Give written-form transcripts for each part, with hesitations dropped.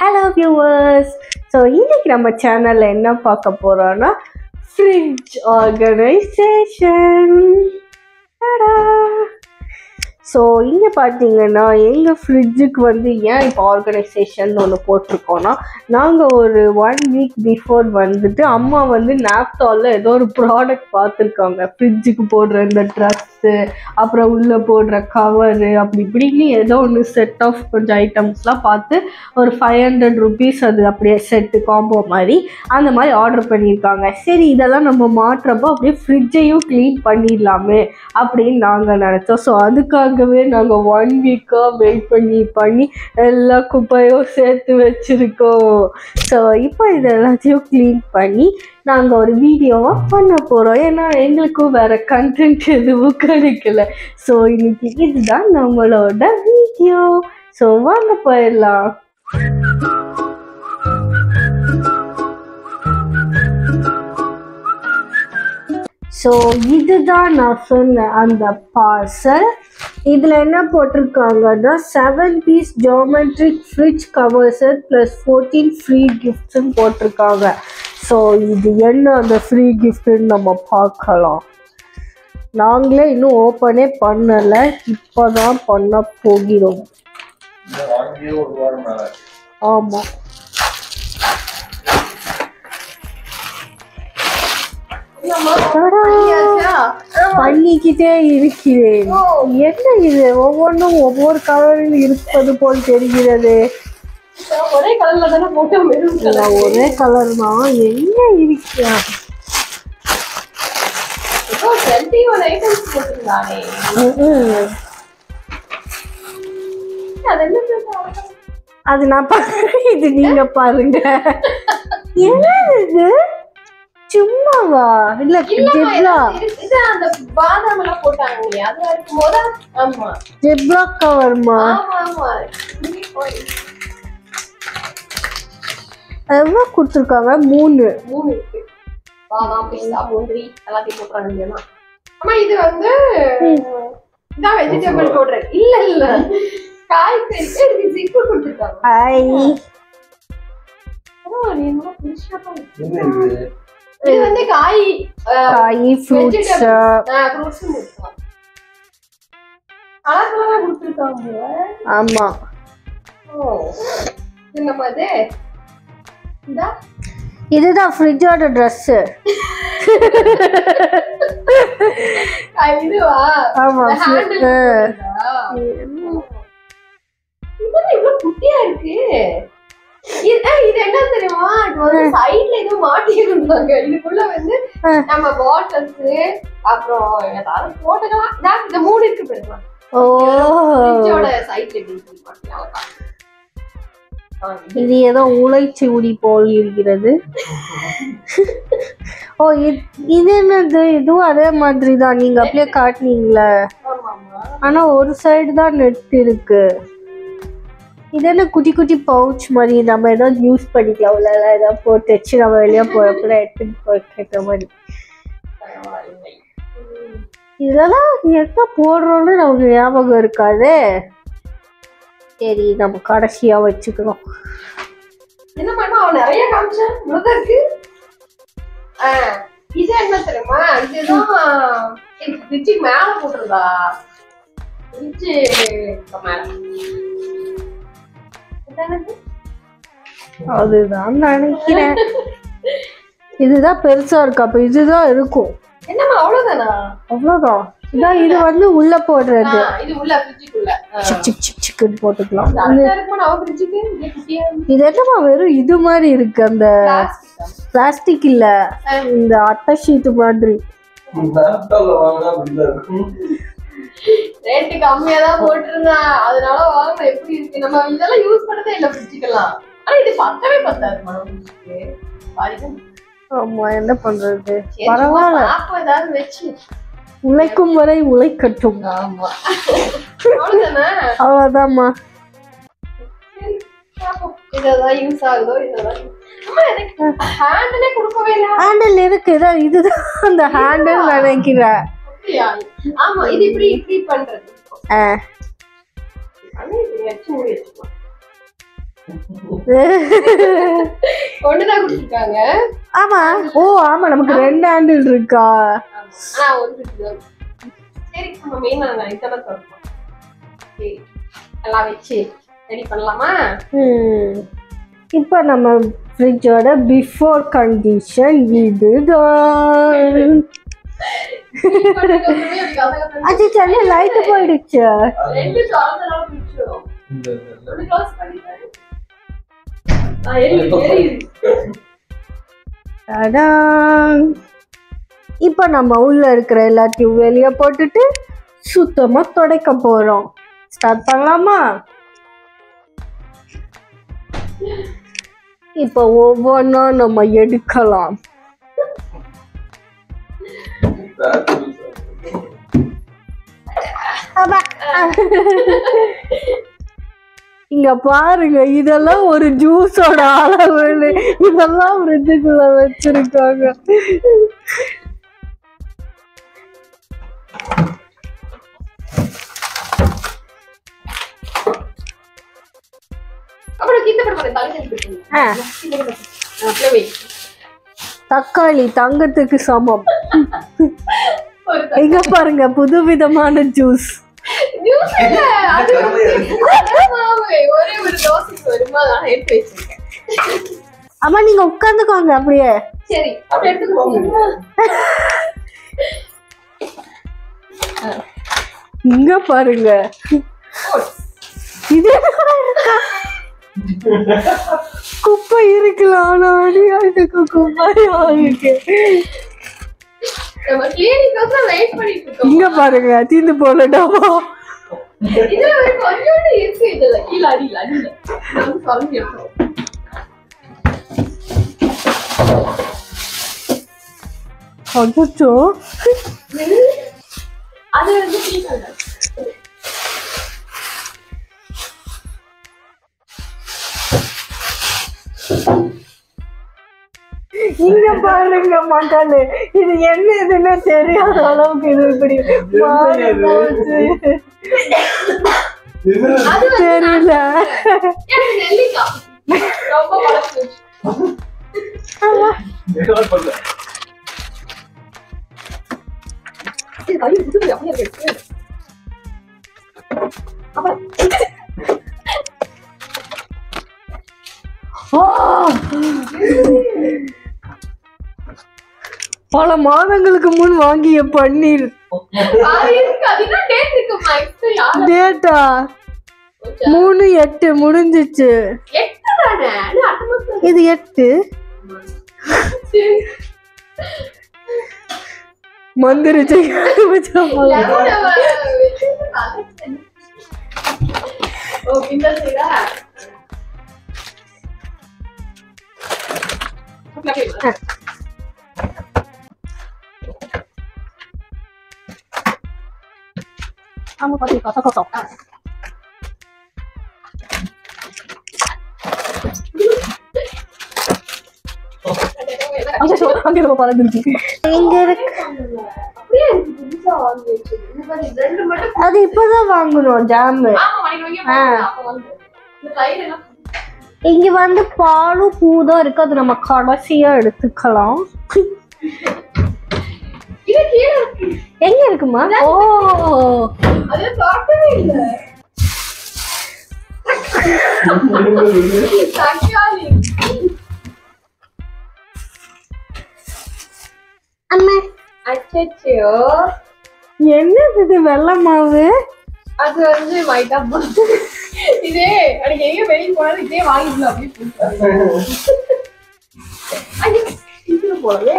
Hello viewers. So இன்னைக்கு நம்ம சேனல்ல என்ன பார்க்க போறோம்னா fridge organization. டாடா. ஸோ இங்கே பார்த்தீங்கன்னா எங்கள் ஃப்ரிட்ஜுக்கு வந்து ஏன் இப்போ ஆர்கனைசேஷன் ஒன்று போட்டிருக்கோன்னா, நாங்கள் ஒரு 1 வீக் பிஃபோர் வந்துட்டு அம்மா வந்து நாப்தாலில் ஏதோ ஒரு ப்ராடக்ட் பார்த்துருக்காங்க. ஃப்ரிட்ஜுக்கு போடுற இந்த ட்ரெஸ்ஸு, அப்புறம் உள்ளே போடுற கவரு, அப்படி இப்படின்னு ஏதோ ஒன்று செட் ஆஃப் கொஞ்சம் ஐட்டம்ஸ்லாம் பார்த்து ஒரு 500 rupees அது அப்படியே செட்டு காம்போ மாதிரி அந்த மாதிரி ஆர்டர் பண்ணியிருக்காங்க. சரி, இதெல்லாம் நம்ம மாட்டுறப்போ அப்படியே ஃப்ரிட்ஜையும் க்ளீன் பண்ணிடலாமே அப்படின்னு நாங்கள் நினச்சோம். ஸோ அதுக்காகவே நாங்கள் 1 வீக்காக வெயிட் பண்ணி எல்லா குப்பையும் சேர்த்து வச்சுருக்கோம். ஸோ இப்போ இது எல்லாத்தையும் க்ளீன் பண்ணி நாங்கள் ஒரு வீடியோவாக பண்ண போகிறோம். ஏன்னா எங்களுக்கும் வேறு கண்டென்ட் எதுவும் கிடைக்கல. ஸோ இன்னைக்கு இதுதான் நம்மளோட வீடியோ. ஸோ வாங்க போயிடலாம். ஸோ இதுதான் நான் சொன்ன அந்த பார்சல். இதில் என்ன போட்டிருக்காங்கன்னா 7 piece geometric fridge cover set plus 14 free கிஃப்ட்ஸ்ன்னு போட்டிருக்காங்க. ஸோ இது என்ன அந்த ஃப்ரீ கிஃப்ட்டுன்னு நம்ம பார்க்கலாம். நாங்களே இன்னும் ஓப்பனே பண்ணலை, இப்போ தான் பண்ண போகிறோம். ஆமாம், பண்ணிக்கிட்டே இருக்கிறேன். என்ன இது ஒவ்வொன்றும் ஒவ்வொரு கலரில் இருப்பது போல் தெரிகிறது. ஒரே கலர்ல தானே போட்டோ, ஒரே கலர் தான். என்ன இருக்கு? அது நான் பாருங்க, இது நீங்க பாருங்க. என்ன இது? சும்மாவா? இல்ல ஜெப்லா, அந்த பாதாம் எல்லாம் போட்டாங்க இல்லையா, அது இருக்கும்போது ஆமா ஜெப்லா கவர்மா. ஆமா எவ்வளோ கொடுத்துருக்காங்க? 3 இருக்கு. பாதாம், பிஸ்தா, முந்திரி எல்லாத்தையும் போட்டுறாங்க இல்லையா. ஆமா, இது வந்து இந்த வெஜிடபிள் பவுடர் இல்ல காய்கறிக்கு இது ஜிப்பு கொடுத்துருக்காங்க. இது வந்து காய் ஃப்ரூட்ஸ் அழகா கொடுத்துருக்காங்க. ஆமா, இதுதான் ஃப்ரிட்ஜோட ட்ரெஸ். இதுவா? ஆமா, இவ்வளவு குட்டியா இருக்கு. இது என்ன தெரியுமா, இது வந்து சைடுல ஏதோ மாட்டிருந்தாங்க. இதுக்குள்ள வந்து நம்ம பாட்டில்ஸ் அப்புறம் ஏதாவது போட்டுக்கலாம். இந்த 3 இருக்கு பாருங்க. ஃப்ரிட்ஜோட சைடுல மாட்டிக்கலாம். இது ஏதோ உழைச்சி உடி போல் இருக்கிறது. ஓ, இது என்னது? இதுவும் அதே மாதிரி தான், நீங்க அப்படியே காட்டினீங்களே. ஆனா ஒரு சைடு தான் நெட் இருக்கு. இது என்ன குட்டி குட்டி பவுச் மாதிரி, நம்ம ஏதாவது யூஸ் பண்ணிக்கலாம். உள்ள ஏதாவது போட்டு வச்சு நம்ம வெளியே போயப்பட எடுத்துட்டு போய்க்கிற மாதிரி. இதெல்லாம் என்ன போடுறோன்னு நமக்கு ஞாபகம் இருக்காது. சரி, நம்ம கடைசியா வச்சுக்கிறோம். என்ன பண்ணா நிறைய காமிச்சேன். இது என்ன தெரியுமா, இதுதான் ஃப்ரிட்ஜுக்கு மேல போட்டுருந்தா. அதுதான் நினைக்கிறேன். இதுதான் பெருசா இருக்கு. அப்ப இதுதான் இருக்கும். என்னமா அவ்வளவுதானா? அவ்வளவுதான். இதான் இது வந்து உள்ள போடுறது. இது உள்ள ஃப்ரிட்ஜுக்குள்ள சிக்கன் போட்டுக்கலாம். இது என்னமா வெறும் இது மாதிரி இருக்கு. அந்த பிளாஸ்டிக் இல்ல, இந்த அட்டை ஷீட் மாதிரி. ரேட்டு கம்மியா தான் போட்டிருந்தேன், அதனால வாங்க. எப்படி இருக்கு? நம்ம இதெல்லாம் யூஸ் பண்ணதே இல்ல ஃப்ரிட்ஜுக்கெல்லாம். ஆனா இது பத்தவே பத்தாது மேடம். ஆமா, என்ன பண்றது? பரவாயில்ல, ஏதாவது வச்சு உழைக்கும் வரை உழைக்கட்டும். ஆமா, அவ்வளவுதான்மா. இதெல்லாம் யூஸ் ஆகுதோ இதெல்லாம். ஹேண்டிலே கொடுக்கவே இல்லை. ஹேண்டில் இருக்கு. இதுதான் அந்த ஹேண்டில் நினைக்கிறேன். ஆமா, இது இப்படி பண்றது. ஒண்ணுதான் கொடுத்துருக்காங்க. ஆமா. ஓ ஆமா, நமக்கு 2 ஹேண்டில் இருக்கா? ஒரு fridge தான். சரி நம்ம மெயின் இதெல்லாம் சொல்றோம். சரி எல்லாம் வச்சு ரெடி பண்ணலாமா? இப்போ நம்ம ஃப்ரிட்ஜோட பிஃபோர் கண்டிஷன் இதுதான். அது சென்னை லைட் போயிடுச்சு. இப்ப நம்ம உள்ள இருக்கிற எல்லாத்தையும் வெளியே போட்டுட்டு சுத்தமா துடைக்க போறோம். ஸ்டார்ட் பண்ணலாமா? இப்ப ஒவ்வொன்னா நம்ம எடுக்கலாம். இங்க பாருங்க, இதெல்லாம் ஒரு ஜூஸோட அளவு. இதெல்லாம் ஃப்ரிட்ஜுக்குள்ள வச்சிருக்காங்க. தக்காளி தங்கத்துக்கு சமம். இங்க பாருங்க, புதுவிதமான ஜூஸ். அம்மா நீங்க உட்கார்ந்துக்கோங்க அப்படியே. சரி இங்க பாருங்க, இது குப்பை இருக்கலாம். ஆனா இதுக்கு குப்பையா இருக்கு. இங்க பாருங்க, தீந்து போலடா. அச்சோ, அது இங்க பாருங்க மக்களே, இது என்ன இதுன்னு தெரியாத அளவுக்கு இது இப்படி தெரியல. பல மாதங்களுக்கு முன் வாங்கிய பன்னீர். டேட்டா 3/8 முடிஞ்சிச்சு. இது 8 மந்திரிச்சு. Kamu pasti kosong-kosong. அங்கே ரொம்ப பறந்துருச்சு. இங்க இருக்கு. அது இப்பதான் வாங்கணும் ஜாம். இங்க வந்து பாலும் பூதான் இருக்கு. அது நம்ம கடைசியா எடுத்துக்கலாம். எங்க இருக்குமா? ஓ அம்மா, அச்சோ என்னது இது? வெள்ளை மாவு. அது வந்து மைதா மாவு. இதே அன்னைக்கு எங்க வெளியே போனாலும் இதே வாங்கிக்கலாம் அப்படின்னு போலவே.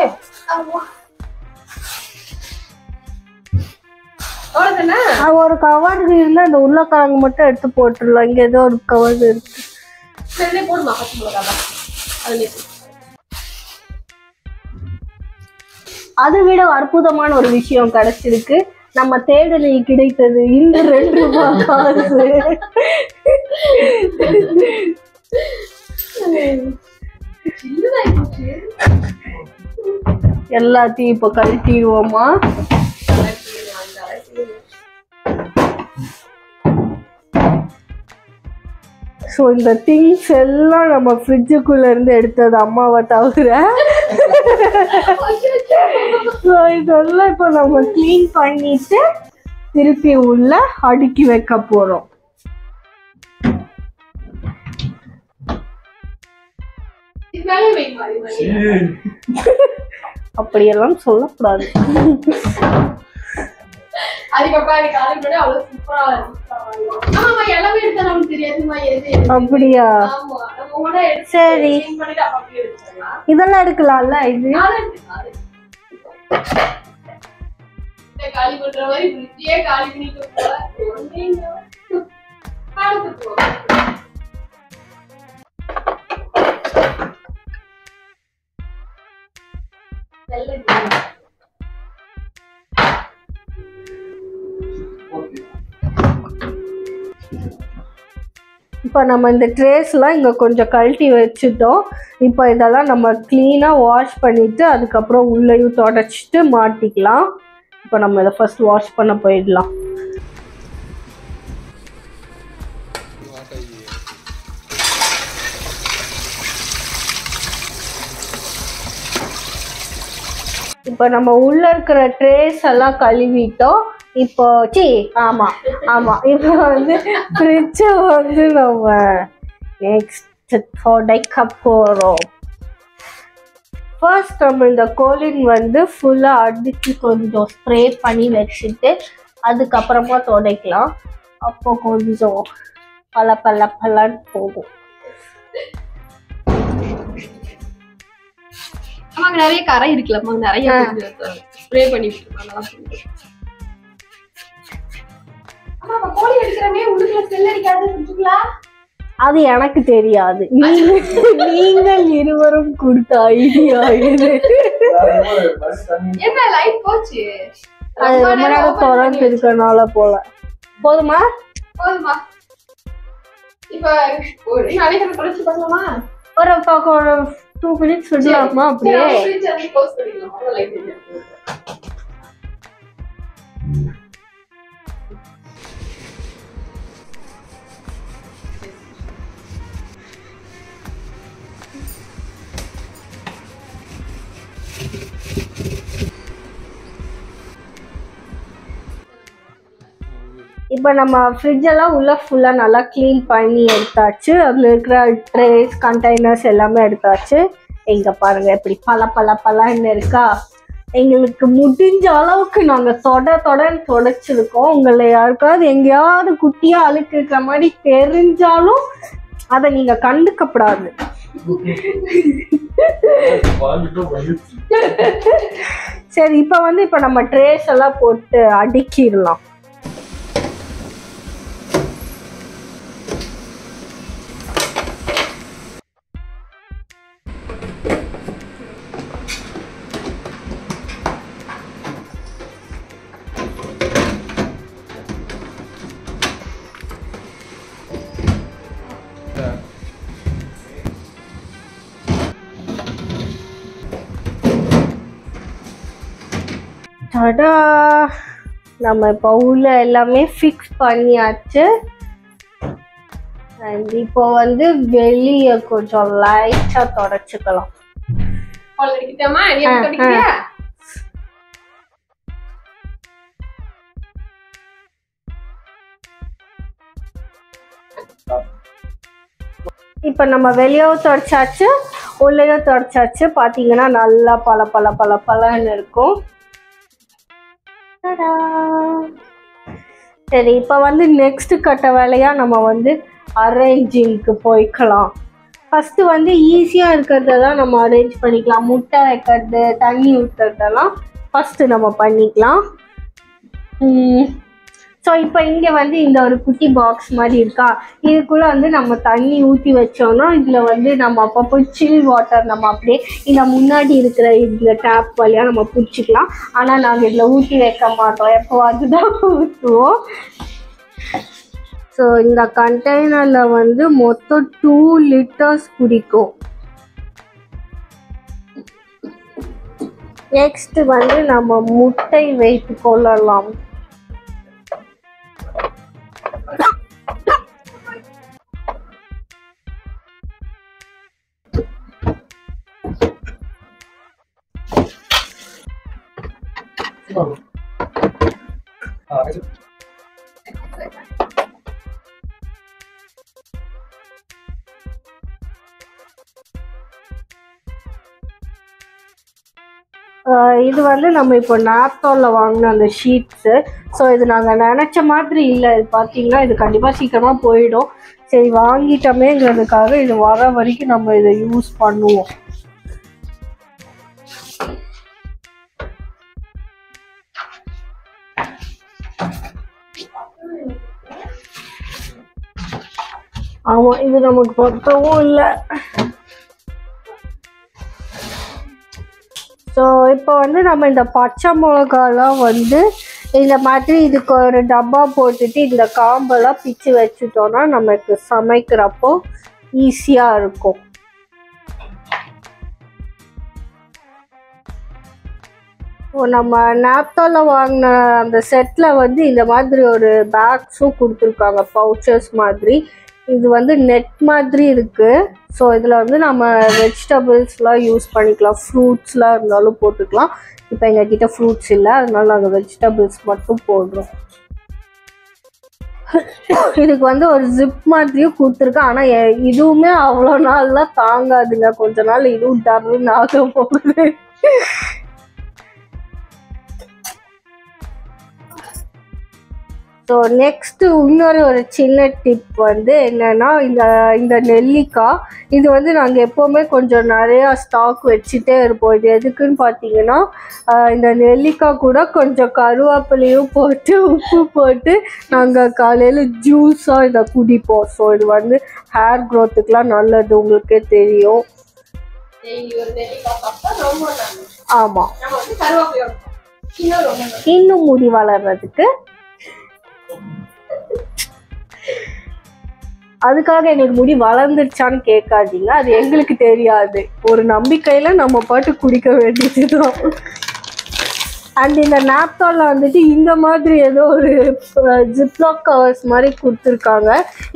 ஒரு கவர் இருந்தா இந்த உருளைக்கிழங்கு மட்டும் எடுத்து போட்டுடலாம். இங்க ஏதோ ஒரு கவர் இருக்கு. அதை விட அற்புதமான ஒரு விஷயம் கிடைச்சிருக்கு. நம்ம தேடலை கிடைத்தது இந்த 2 ரூபாய் காசு. எல்லாத்தையும் இப்ப கழட்டிடுவோமா? ஸோ இந்த திங்ஸ் எல்லாம் நம்ம ஃப்ரிட்ஜுக்குள்ள இருந்து எடுத்தது அம்மாவை தவிர. ஸோ இதெல்லாம் இப்போ நம்ம க்ளீன் பண்ணிட்டு திருப்பி உள்ள அடுக்கி வைக்க போறோம். அப்படியெல்லாம் சொல்லக்கூடாது. அப்படியா? சரி, இதெல்லாம் எடுக்கலாம்ல. இது காலி பண்ற மாதிரி ஃப்ரிட்ஜே காலி பண்ணிட்டு இப்போ நம்ம இந்த ட்ரேஸ்லாம் இங்கே கொஞ்சம் கழட்டி வச்சுட்டோம். இப்போ இதெல்லாம் நம்ம க்ளீனாக வாஷ் பண்ணிவிட்டு அதுக்கப்புறம் உள்ளேயும் தொடச்சிட்டு மாட்டிக்கலாம். இப்போ நம்ம இதை ஃபர்ஸ்ட் வாஷ் பண்ண போயிடலாம். இப்போ நம்ம உள்ள இருக்கிற ட்ரேஸ் எல்லாம் கழுவிட்டோம். இப்போ இப்போ வந்து ஃப்ரிட்ஜை வந்து நம்ம நெக்ஸ்ட் துடைக்க போகிறோம். ஃபர்ஸ்ட் நம்ம இந்த கோலின் வந்து ஃபுல்லாக அடித்து கொஞ்சம் ஸ்ப்ரே பண்ணி வச்சுட்டு அதுக்கப்புறமா துடைக்கலாம். அப்போ கொஞ்சம் பலன்னு போகும். ஆமாங்க, நிறைய கரை இருக்குல்ல, நிறைய ஸ்ப்ரே பண்ணி கோழி எடுக்கிறமே உள்ளுக்குள்ள செல் அடிக்காது. அது எனக்கு தெரியாது. நீங்கள் இருவரும் கொடுத்த ஐடியா இது. என்ன லைட் போச்சு? அது ரொம்ப நேரம் தொடர்ந்து இருக்கனால போல. போதுமா? இப்ப நாளைக்கு தொடர்ச்சி பண்ணலாமா? ஒரு 2 minutes விடலாமா? அப்படியே இப்போ நம்ம ஃப்ரிட்ஜெல்லாம் உள்ள ஃபுல்லாக நல்லா க்ளீன் பண்ணி எடுத்தாச்சு. அதில் இருக்கிற ட்ரேஸ் கண்டெய்னர்ஸ் எல்லாமே எடுத்தாச்சு. எங்கே பாருங்கள் எப்படி பலன்னு இருக்கா. எங்களுக்கு முடிஞ்ச அளவுக்கு நாங்கள் தொடன்னு தொடச்சிருக்கோம். உங்களை யாருக்காவது எங்கேயாவது குட்டியாக அழுக்கு இருக்கிற மாதிரி தெரிஞ்சாலும் அதை நீங்கள் கண்டுக்கப்படாது. சரி, இப்போ நம்ம ட்ரேஸ் எல்லாம் போட்டு அடுக்கிடலாம். நம்ம இப்போ உள்ள எல்லாமே ஃபிக்ஸ் பண்ணியாச்சு. அண்ட் இப்போ வந்து வெளியே கொஞ்சம் லைட்டா தொடச்சிக்கலாம். இப்போ நம்ம வெளியவும் தொடச்சாச்சு, உள்ளேயும் தொடச்சாச்சு. பார்த்தீங்கன்னா நல்லா பலன்னு இருக்கும். சரி, இப்போ வந்து நெக்ஸ்ட் கட்ட வேலையாக நம்ம வந்து அரேஞ்சிங்க்கு போய்க்கலாம். ஃபஸ்ட்டு வந்து ஈஸியாக இருக்கிறதெல்லாம் நம்ம அரேஞ்ச் பண்ணிக்கலாம். முட்டை வைக்கிறது, தண்ணி ஊற்றுறதெல்லாம் ஃபஸ்ட்டு நம்ம பண்ணிக்கலாம். ஸோ இப்போ இங்கே வந்து இந்த ஒரு குட்டி பாக்ஸ் மாதிரி இருக்கா. இதுக்குள்ளே வந்து நம்ம தண்ணி ஊற்றி வச்சோன்னா இதில் வந்து நம்ம அப்பப்போ சில் வாட்டர் நம்ம அப்படியே இந்த முன்னாடி இருக்கிற இதில் டேப் வழியாக நம்ம பிடிச்சிக்கலாம். ஆனால் நாங்கள் இதில் ஊற்றி வைக்க மாட்டோம், எப்போ அதுதான் ஊற்றுவோம். ஸோ இந்த கண்டெய்னரில் வந்து மொத்தம் 2 liters பிடிக்கும். நெக்ஸ்ட்டு வந்து நம்ம முட்டை வைத்து கொள்ளலாம். இது வந்து நம்ம இப்போ நாப்தோனில் வாங்கின அந்த ஷீட்ஸு. ஸோ இது நாங்கள் நினச்ச மாதிரி இல்லை. இது பார்த்தீங்கன்னா இது கண்டிப்பாக சீக்கிரமாக போயிடும். சரி வாங்கிட்டோமேங்கிறதுக்காக இது வர வரைக்கும் நம்ம இதை யூஸ் பண்ணுவோம். ஆமாம், இது நமக்கு பொருத்தவும் இல்லை. ஸோ இப்போ வந்து நம்ம இந்த பச்சை மிளகாலாம் வந்து இந்த மாதிரி இதுக்கு ஒரு டப்பா போட்டுட்டு இந்த காம்பெல்லாம் பிச்சு வச்சுட்டோன்னா நமக்கு சமைக்கிறப்போ ஈஸியாக இருக்கும். நம்ம நாப்தோனில் வாங்கின அந்த செட்டில் வந்து இந்த மாதிரி ஒரு பேக்ஸும் கொடுத்துருக்காங்க, பவுச்சர்ஸ் மாதிரி. இது வந்து நெட் மாதிரி இருக்குது. ஸோ இதில் வந்து நம்ம வெஜிடபிள்ஸ்லாம் யூஸ் பண்ணிக்கலாம், ஃப்ரூட்ஸ்லாம் இருந்தாலும் போட்டுக்கலாம். இப்போ எங்ககிட்ட ஃப்ரூட்ஸ் இல்லை, அதனால நாங்கள் வெஜிடபிள்ஸ் மட்டும் போடுறோம். இதுக்கு வந்து ஒரு ஜிப் மாதிரியும் கொடுத்துருக்கேன். ஆனால் இதுவுமே அவ்வளோ நாள்லாம் தாங்காதுங்க, கொஞ்ச நாள் இதுவும் டர்ன்னு ஆக போகுது. ஸோ நெக்ஸ்ட்டு இன்னொரு ஒரு சின்ன டிப் வந்து என்னென்னா, இந்த நெல்லிக்காய் இது வந்து நாங்கள் எப்போவுமே கொஞ்சம் நிறையா ஸ்டாக் வச்சுட்டே இருப்போம். இது எதுக்குன்னு பார்த்தீங்கன்னா, இந்த நெல்லிக்காய் கூட கொஞ்சம் கருவேப்பிலையும் போட்டு உப்பு போட்டு நாங்கள் காலையில் ஜூஸாக இதை குடிப்போம். ஸோ இது வந்து ஹேர் க்ரோத்துக்கெலாம் நல்லது, உங்களுக்கே தெரியும். ஆமாம், இன்னும் முடி வளர்றதுக்கு. அதுக்காக எங்களுக்கு முடி வளர்ந்துருச்சான்னு கேட்காதீங்க, அது எங்களுக்கு தெரியாது. ஒரு நம்பிக்கையில் நம்ம பாட்டு குடிக்க வேண்டியதுதான். அண்ட் இந்த நாப்தானில் வந்துட்டு இந்த மாதிரி ஏதோ ஒரு ஜிப்லாக் கவர்ஸ் மாதிரி கொடுத்துருக்காங்க.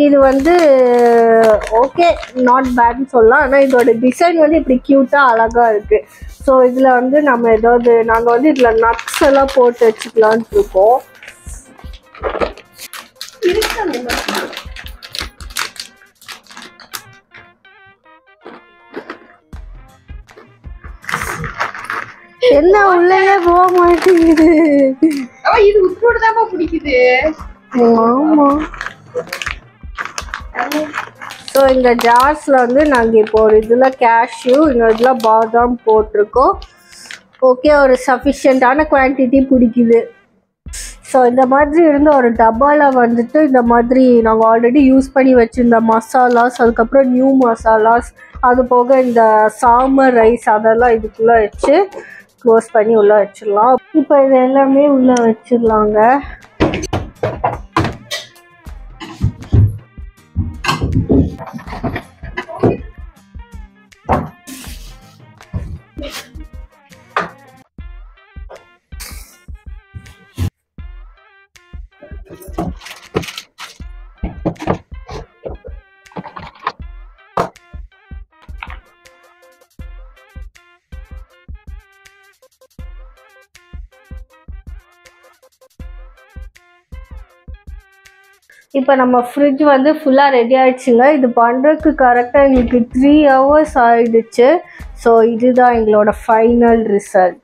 இது வந்து ஓகே, நாட் பேட்னு சொல்லலாம். ஆனால் இதோட டிசைன் வந்து இப்படி க்யூட்டாக அழகாக இருக்குது. ஸோ இதில் வந்து நம்ம ஏதாவது நாங்கள் வந்து இதில் நட்ஸ் எல்லாம் போட்டு வச்சுக்கலான்ட்டு இருக்கோம். என்ன உள்ளே போக மாட்டேங்குது. இது உட்கூட தான் பிடிக்குது. ஆமா. ஸோ இந்த ஜார்ஸில் வந்து நாங்கள் இப்போ ஒரு இதில் கேஷ்யூ, இன்னொரு இதில் பாதாம் போட்டிருக்கோம். ஓகே, ஒரு சஃபிஷியண்ட்டான குவான்டிட்டி பிடிக்குது. ஸோ இந்த மாதிரி இருந்த ஒரு டப்பாவில் வந்துட்டு இந்த மாதிரி நாங்கள் ஆல்ரெடி யூஸ் பண்ணி வச்சுருந்த மசாலாஸ், அதுக்கப்புறம் நியூ மசாலாஸ், அது போக இந்த சாம்பார் ரைஸ் அதெல்லாம் இதுக்குள்ளே வச்சு க்ளோஸ் பண்ணி உள்ளே வச்சிடலாம். இப்போ இது எல்லாமே உள்ளே வச்சிடலாங்க. இப்போ நம்ம ஃப்ரிட்ஜ் வந்து ஃபுல்லாக ரெடி ஆகிடுச்சுங்க. இது பண்ணுறதுக்கு கரெக்டாக எங்களுக்கு 3 hours ஆகிடுச்சு. ஸோ இதுதான் எங்களோட ஃபைனல் ரிசல்ட்.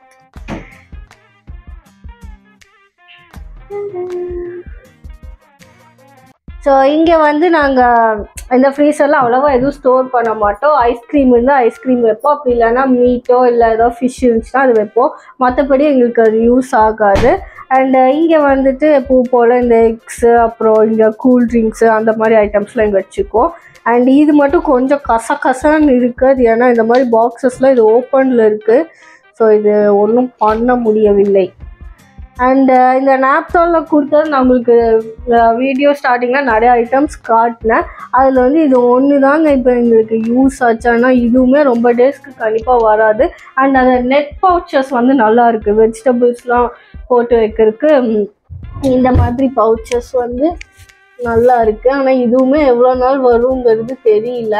ஸோ இங்கே வந்து நாங்கள் இந்த ஃப்ரீசரில் அவ்வளோவா எதுவும் ஸ்டோர் பண்ண மாட்டோம். ஐஸ்கிரீம் இருந்தால் ஐஸ்கிரீம் வைப்போம், அப்படி இல்லைன்னா மீட்டோ இல்லை ஏதோ ஃபிஷ் இருந்துச்சுன்னா அது வைப்போம். மற்றபடி எங்களுக்கு அது யூஸ் ஆகாது. அண்ட் இங்கே வந்துட்டு பூ போல் இந்த எக்ஸு, அப்புறம் இங்கே கூல்ட்ரிங்க்ஸு அந்த மாதிரி ஐட்டம்ஸ்லாம் இங்கே வச்சுக்குவோம். அண்ட் இது மட்டும் கொஞ்சம் கசகசன்னு இருக்குது, ஏன்னா இந்த மாதிரி பாக்ஸஸில் இது ஓப்பனில் இருக்குது. ஸோ இது ஒன்றும் பண்ண முடியவில்லை. அண்டு இந்த நாப்தானில் கொடுத்தது நம்மளுக்கு வீடியோ ஸ்டார்டிங்கில் நிறைய ஐட்டம்ஸ் காட்டினேன். அதில் வந்து இது ஒன்று தாங்க இப்போ எங்களுக்கு யூஸ் ஆச்சு. ஆனால் இதுவுமே ரொம்ப டேஸ்க்கு கண்டிப்பாக வராது. அண்ட் அந்த நெட் பவுச்சர்ஸ் வந்து நல்லா இருக்குது, வெஜிடபிள்ஸ்லாம் போட்டு வைக்கிறதுக்கு இந்த மாதிரி பவுச்சர்ஸ் வந்து நல்லா இருக்குது. ஆனால் இதுவுமே எவ்வளோ நாள் வருங்கிறது தெரியல.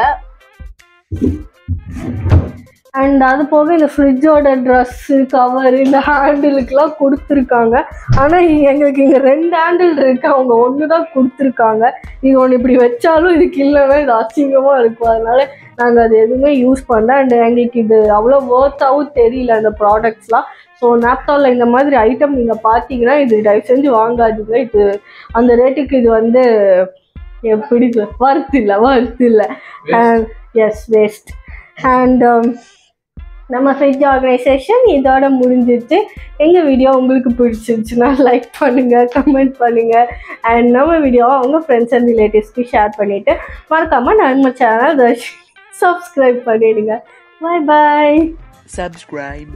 அண்ட் அது போக இந்த ஃப்ரிட்ஜோட ட்ரெஸ்ஸு கவர் இந்த ஹேண்டிலுக்கெலாம் கொடுத்துருக்காங்க. ஆனால் எங்களுக்கு இங்கே 2 ஹேண்டில் இருக்குது, அவங்க ஒன்று தான் கொடுத்துருக்காங்க. இது ஒன்று இப்படி வச்சாலும் இதுக்கு இல்லைன்னா இது அசிங்கமாக இருக்கும். அதனால் நாங்கள் அது எதுவுமே யூஸ் பண்ணல. அண்ட் எங்களுக்கு இது அவ்வளோ ஒர்த்தாகவும் தெரியல அந்த ப்ராடக்ட்ஸ்லாம். ஸோ நாப்தாலில் இந்த மாதிரி ஐட்டம் நீங்கள் பார்த்தீங்கன்னா இது தயவு செஞ்சு வாங்காதீங்க. இது அந்த ரேட்டுக்கு இது வந்து எப்படி ஒர்த் இல்லை. Yes, waste. அண்ட் நம்ம ஃப்ரிட்ஜ் ஆர்கனைசேஷன் இதோட முடிஞ்சிச்சு. எங்கள் வீடியோ உங்களுக்கு பிடிச்சிருச்சுன்னா லைக் பண்ணுங்கள், கமெண்ட் பண்ணுங்கள். அண்ட் நம்ம வீடியோவை உங்கள் ஃப்ரெண்ட்ஸ் அண்ட் ரிலேட்டிவ்ஸ்க்கு ஷேர் பண்ணிவிட்டு மறக்காமல் நம்ம சேனல் சப்ஸ்கிரைப் பண்ணிவிடுங்க. பாய் பாய். Subscribe.